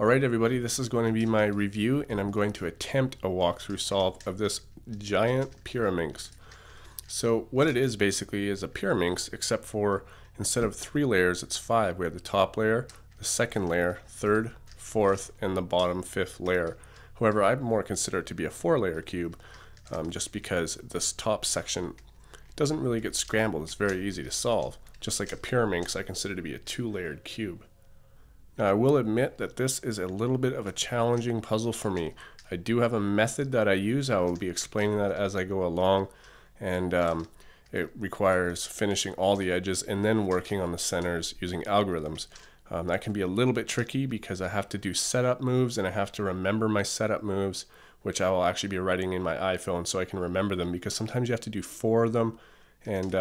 Alright everybody, this is going to be my review and I'm going to attempt a walkthrough solve of this giant Pyraminx. So what it is basically is a Pyraminx, except for instead of 3 layers it's 5. We have the top layer, the second layer, third, fourth, and the bottom 5th layer. However, I more consider it to be a 4-layer cube just because this top section doesn't really get scrambled. It's very easy to solve. Just like a Pyraminx, I consider it to be a 2-layered cube. Now I will admit that this is a little bit of a challenging puzzle for me. I do have a method that I use. I will be explaining that as I go along, and it requires finishing all the edges and then working on the centers using algorithms. That can be a little bit tricky because I have to do setup moves and I have to remember my setup moves, which I will actually be writing in my iPhone so I can remember them, because sometimes you have to do 4 of them, and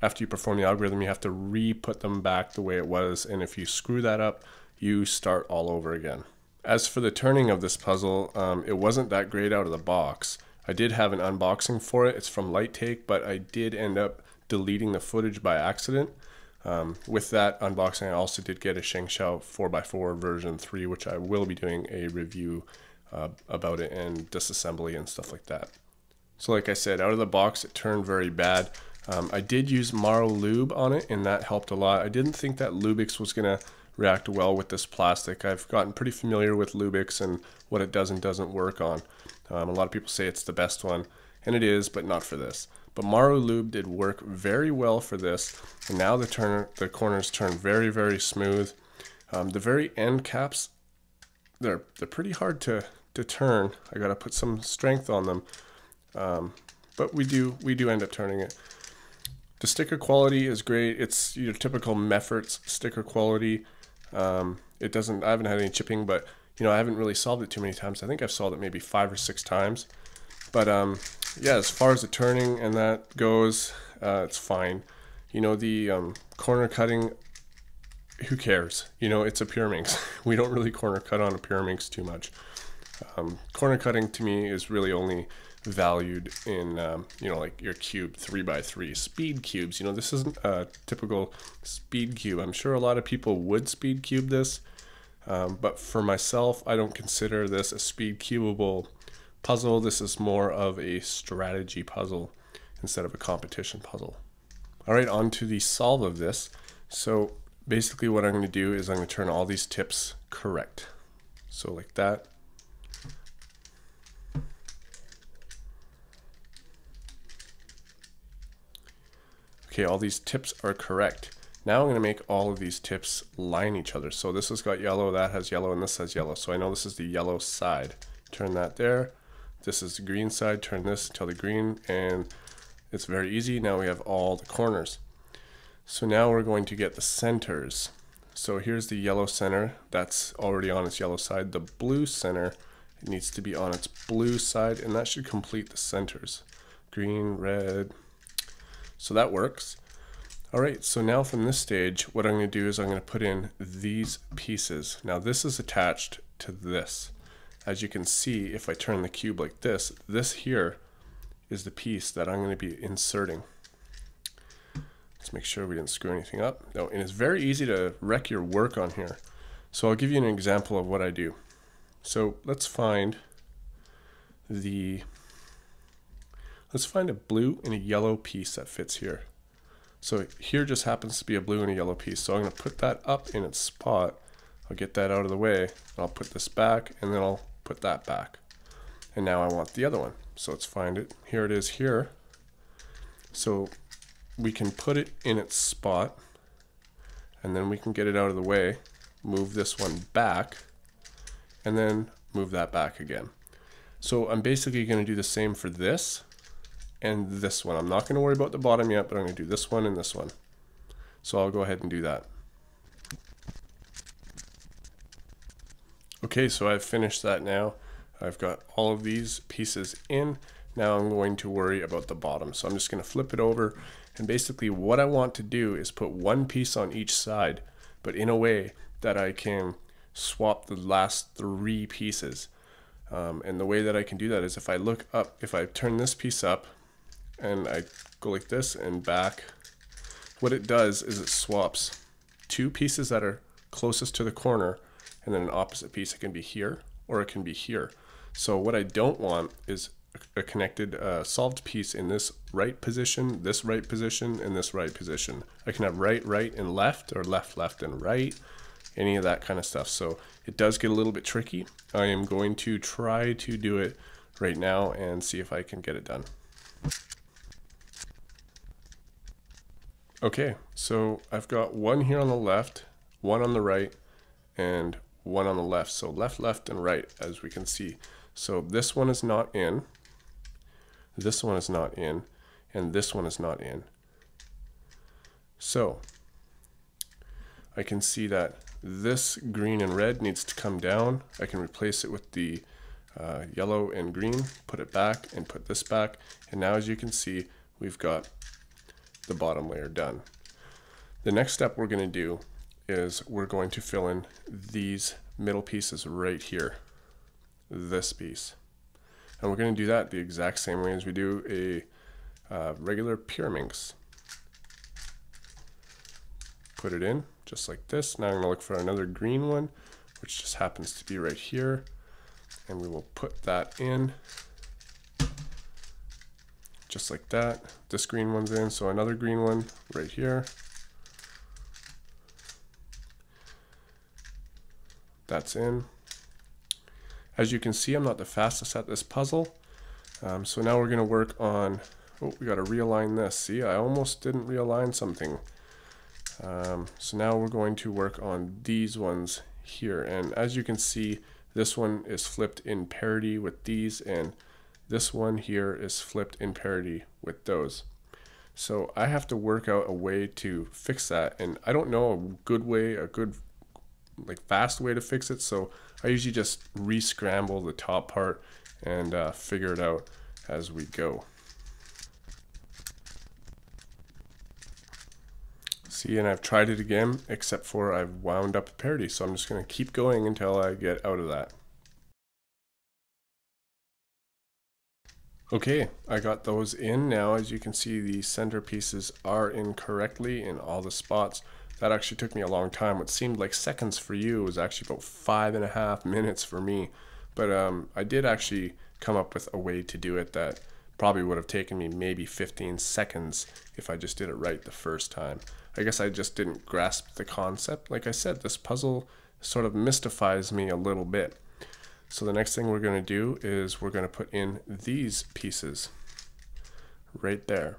after you perform the algorithm you have to re-put them back the way it was, and if you screw that up you start all over again. As for the turning of this puzzle, it wasn't that great out of the box. I did have an unboxing for it. It's from Light Take, but I did end up deleting the footage by accident. With that unboxing, I also did get a Shengshao 4x4 version 3, which I will be doing a review about it and disassembly and stuff like that. So like I said, out of the box it turned very bad. I did use Maro Lube on it and that helped a lot. I didn't think that Lubix was going to react well with this plastic. I've gotten pretty familiar with Lubix and what it does and doesn't work on. A lot of people say it's the best one, and it is, but not for this. But Maro Lube did work very well for this, and now the corners turn very, very smooth. The very end caps, they're pretty hard to turn. I gotta put some strength on them, but we do end up turning it. The sticker quality is great. It's your typical mefferts sticker quality. I haven't had any chipping, but I haven't really solved it too many times. I think I've solved it maybe 5 or 6 times. But yeah, as far as the turning and that goes, it's fine. The corner cutting, who cares? It's a Pyraminx. We don't really corner cut on a Pyraminx too much. Corner cutting to me is really only valued in like your cube 3x3 speed cubes. This isn't a typical speed cube. I'm sure a lot of people would speed cube this, but for myself, I don't consider this a speed cubable puzzle. This is more of a strategy puzzle instead of a competition puzzle. Alright, on to the solve of this. So basically what I'm going to do is I'm going to turn all these tips correct. So like that. Okay, all these tips are correct. Now I'm going to make all of these tips line each other. So this has got yellow, that has yellow, and this has yellow. So I know this is the yellow side. Turn that there. This is the green side. Turn this until the green, and it's very easy. Now we have all the corners. So now we're going to get the centers. So here's the yellow center. That's already on its yellow side. The blue center, it needs to be on its blue side, and that should complete the centers. Green, red. So that works. Alright, so now from this stage, what I'm going to do is I'm going to put in these pieces. Now this is attached to this. As you can see, if I turn the cube like this, this here is the piece that I'm going to be inserting. Let's make sure we didn't screw anything up. No, and it's very easy to wreck your work on here. So I'll give you an example of what I do. So let's find a blue and a yellow piece that fits here. So here just happens to be a blue and a yellow piece. So I'm going to put that up in its spot. I'll get that out of the way. I'll put this back, and then I'll put that back. And now I want the other one. So let's find it. Here it is here. So we can put it in its spot, and then we can get it out of the way, move this one back, and then move that back again. So I'm basically going to do the same for this and this one. I'm not going to worry about the bottom yet, but I'm going to do this one and this one. So I'll go ahead and do that. Okay, so I've finished that now. I've got all of these pieces in. Now I'm going to worry about the bottom. So I'm just going to flip it over, and basically what I want to do is put one piece on each side, but in a way that I can swap the last 3 pieces. And the way that I can do that is if I look up, if I turn this piece up and I go like this and back, what it does is it swaps 2 pieces that are closest to the corner and then an opposite piece. It can be here or it can be here. So what I don't want is a connected solved piece in this right position, and this right position. I can have right, right, and left, or left, left, and right, any of that kind of stuff. So it does get a little bit tricky. I am going to try to do it right now and see if I can get it done. Okay, so I've got one here on the left, one on the right, and one on the left. So left, left, and right, as we can see. So this one is not in, this one is not in, and this one is not in. So I can see that this green and red needs to come down. I can replace it with the yellow and green, put it back, and put this back. And now, as you can see, we've got the bottom layer done. The next step we're going to do is we're going to fill in these middle pieces right here, this piece. And we're going to do that the exact same way as we do a regular Pyraminx. Put it in just like this. Now I'm going to look for another green one, which just happens to be right here, and we will put that in just like that. This green one's in, so another green one right here. That's in. As you can see, I'm not the fastest at this puzzle. So now we're going to work on, oh, we got to realign this. See, I almost didn't realign something. So now we're going to work on these ones here. And as you can see, this one is flipped in parity with these, and this one here is flipped in parity with those. So I have to work out a way to fix that. And I don't know a good way, a good like fast way to fix it. So I usually just re-scramble the top part and figure it out as we go. See, and I've tried it again, except for I've wound up parity. So I'm just going to keep going until I get out of that. Okay, I got those in now. As you can see, the center pieces are in correctly in all the spots. That actually took me a long time. What seemed like seconds for you was actually about 5.5 minutes for me. But I did actually come up with a way to do it that probably would have taken me maybe 15 seconds if I just did it right the first time. I guess I just didn't grasp the concept. Like I said, this puzzle sort of mystifies me a little bit. So the next thing we're going to do is we're going to put in these pieces right there.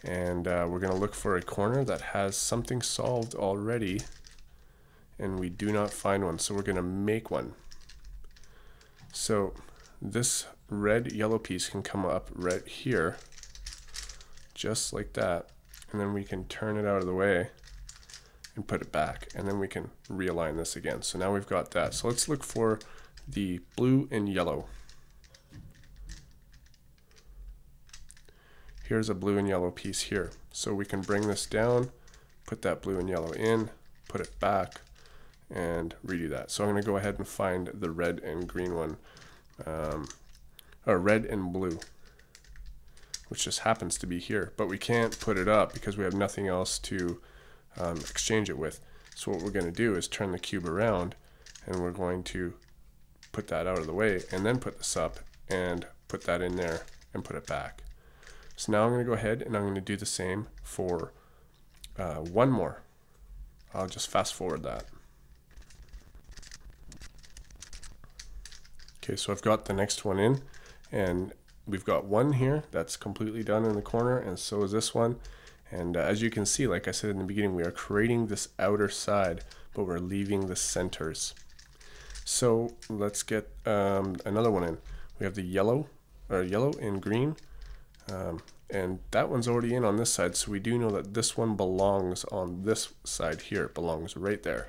And we're going to look for a corner that has something solved already, and we do not find one, so we're going to make one. So this red yellow piece can come up right here, just like that, and then we can turn it out of the way and put it back, and then we can realign this again. So now we've got that. So let's look for the blue and yellow. Here's a blue and yellow piece here. So we can bring this down, put that blue and yellow in, put it back, and redo that. So I'm going to go ahead and find the red and green one, or red and blue, which just happens to be here. But we can't put it up because we have nothing else to exchange it with. So what we're going to do is turn the cube around, and we're going to put that out of the way, and then put this up, and put that in there, and put it back. So now I'm going to go ahead and I'm going to do the same for one more. I'll just fast forward that. Okay, so I've got the next one in, and we've got one here that's completely done in the corner, and so is this one. And as you can see, like I said in the beginning, we are creating this outer side, but we're leaving the centers. So let's get another one in. We have the yellow and green. And that one's already in on this side, so we do know that this one belongs on this side here. It belongs right there.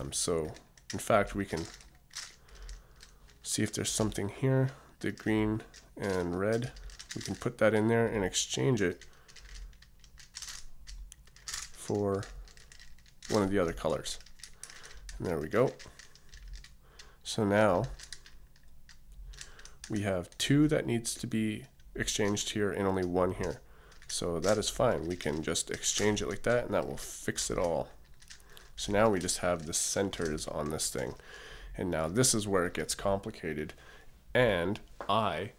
So in fact, we can see if there's something here, the green and red. We can put that in there and exchange it for one of the other colors. And there we go. So now we have two that needs to be exchanged here and only one here. So that is fine. We can just exchange it like that, and that will fix it all. So now we just have the centers on this thing. And now this is where it gets complicated. And I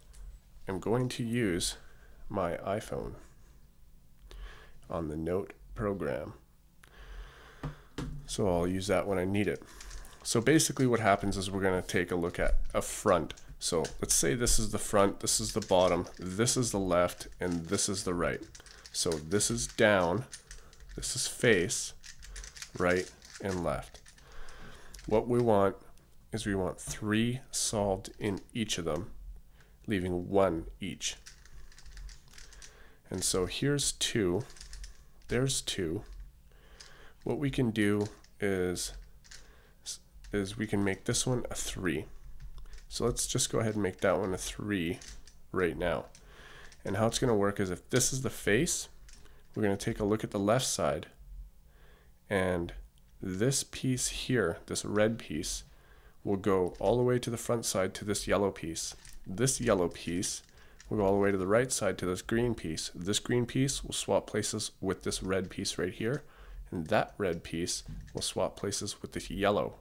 am going to use my iPhone on the Note program. So I'll use that when I need it. So basically what happens is we're going to take a look at a front. So let's say this is the front, this is the bottom, this is the left, and this is the right. So this is down, this is face, right, and left. What we want is we want 3 solved in each of them, leaving 1 each. And so here's 2, there's 2. What we can do is we can make this one a 3. So let's just go ahead and make that one a 3 right now. And how it's going to work is if this is the face, we're going to take a look at the left side, and this piece here, this red piece, will go all the way to the front side to this yellow piece. This yellow piece will go all the way to the right side to this green piece. This green piece will swap places with this red piece right here, and that red piece will swap places with this yellow.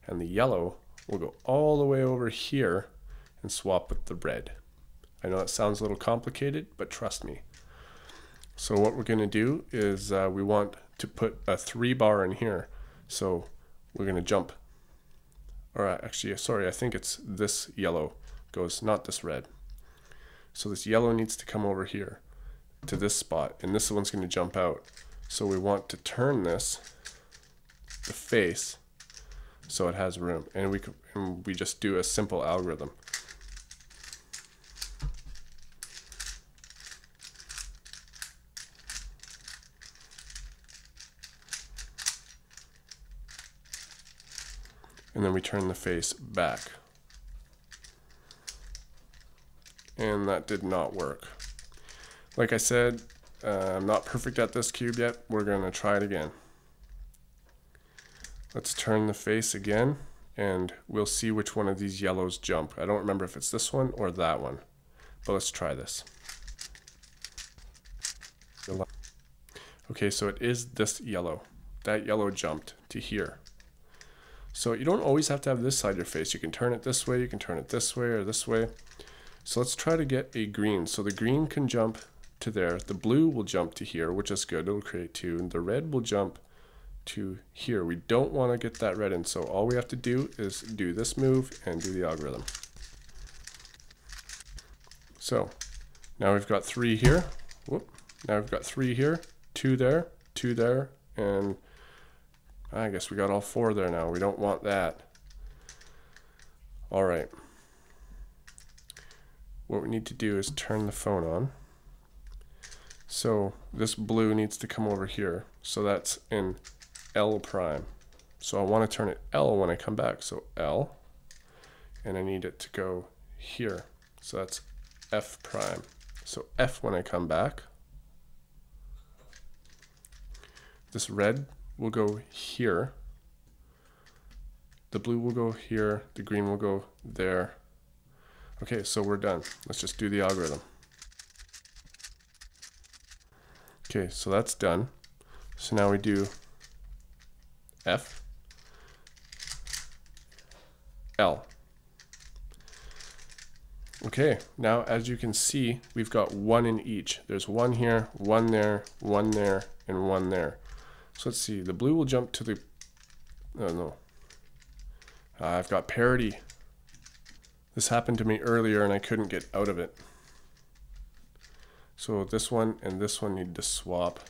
And the yellow will go all the way over here and swap with the red. I know that sounds a little complicated, but trust me. So what we're going to do is we want to put a 3 bar in here. So we're going to jump, or actually, sorry, I think it's this yellow goes, not this red. So this yellow needs to come over here to this spot, and this one's going to jump out. So we want to turn this, the face, so it has room, and we just do a simple algorithm. And then we turn the face back. And that did not work. Like I said, I'm not perfect at this cube yet. We're going to try it again. Let's turn the face again, and we'll see which one of these yellows jump. I don't remember if it's this one or that one, but let's try this. Okay, so it is this yellow. That yellow jumped to here. So you don't always have to have this side of your face. You can turn it this way, you can turn it this way or this way. So let's try to get a green. So the green can jump to there. The blue will jump to here, which is good. It'll create 2. And the red will jump to here. We don't want to get that red in, so all we have to do is do this move and do the algorithm. So now we've got 3 here. Whoop. Now we've got 3 here, 2 there, 2 there, and I guess we got all 4 there now. We don't want that. All right. What we need to do is turn the phone on. So this blue needs to come over here. So that's in L prime. So I want to turn it L when I come back. So L, and I need it to go here. So that's F prime. So F when I come back. This red will go here. The blue will go here. The green will go there. Okay, so we're done. Let's just do the algorithm. Okay, so that's done. So now we do F, L. Okay, now as you can see, we've got 1 in each. There's 1 here, 1 there, 1 there, and 1 there. So let's see, the blue will jump to the, oh no. I've got parity. This happened to me earlier and I couldn't get out of it. So this one and this one need to swap.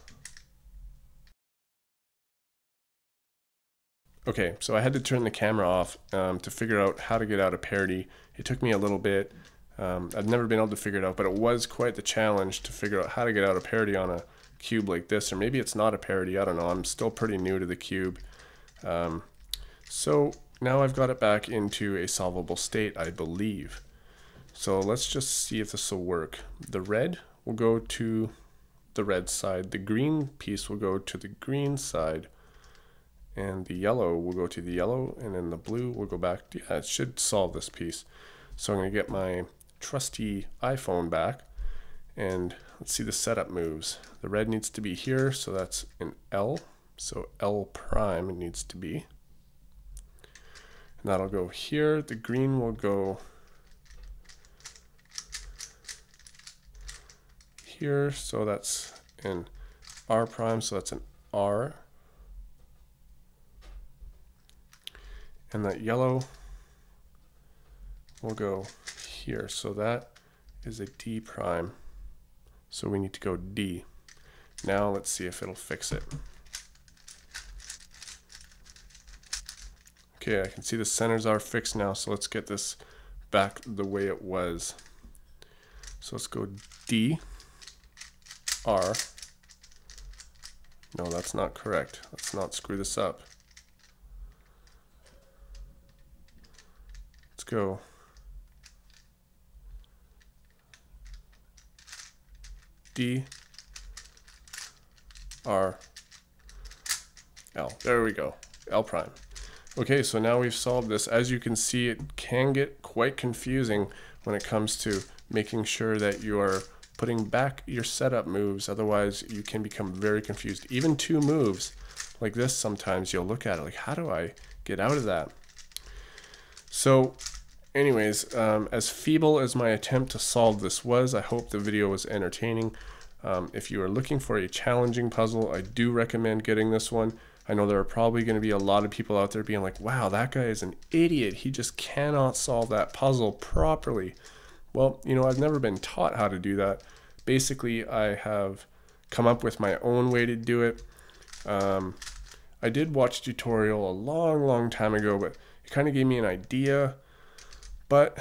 Okay, so I had to turn the camera off to figure out how to get out of parity. It took me a little bit. I've never been able to figure it out, but it was quite the challenge to figure out how to get out of parity on a cube like this, or maybe it's not a parity, I don't know. I'm still pretty new to the cube. So now I've got it back into a solvable state, I believe. So let's just see if this will work. The red will go to the red side, the green piece will go to the green side, and the yellow will go to the yellow, and then the blue will go back. Yeah, it should solve this piece. So I'm going to get my trusty iPhone back, and let's see the setup moves. The red needs to be here, so that's an L. So L prime it needs to be. And that'll go here. The green will go here. So that's an R prime. So that's an R. And that yellow will go here. So that is a D prime. So we need to go D. Now let's see if it'll fix it. Okay, I can see the centers are fixed now, so let's get this back the way it was. So let's go D, R. No, that's not correct. Let's not screw this up. Let's go D, R, L. There we go, L prime. Okay, so now we've solved this. As you can see, it can get quite confusing when it comes to making sure that you are putting back your setup moves. Otherwise, you can become very confused. Even two moves like this, sometimes you'll look at it like, how do I get out of that? So anyways, as feeble as my attempt to solve this was, I hope the video was entertaining. If you are looking for a challenging puzzle, I do recommend getting this one. I know there are probably going to be a lot of people out there being like, wow, that guy is an idiot. He just cannot solve that puzzle properly. Well, you know, I've never been taught how to do that. Basically, I have come up with my own way to do it. I did watch a tutorial a long time ago, but it kind of gave me an idea. But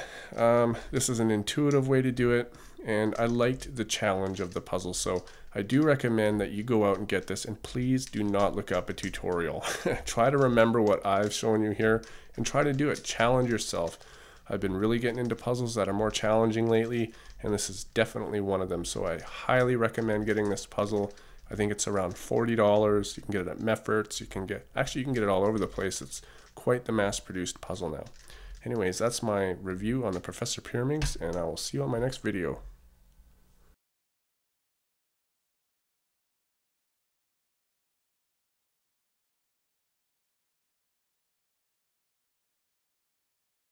this is an intuitive way to do it, and I liked the challenge of the puzzle. So I do recommend that you go out and get this, and please do not look up a tutorial. Try to remember what I've shown you here and try to do it. Challenge yourself. I've been really getting into puzzles that are more challenging lately, and this is definitely one of them. So I highly recommend getting this puzzle. I think it's around $40. You can get it at Mefferts. You can get it all over the place. It's quite the mass-produced puzzle now. Anyways, that's my review on the Professor Pyraminx, and I will see you on my next video.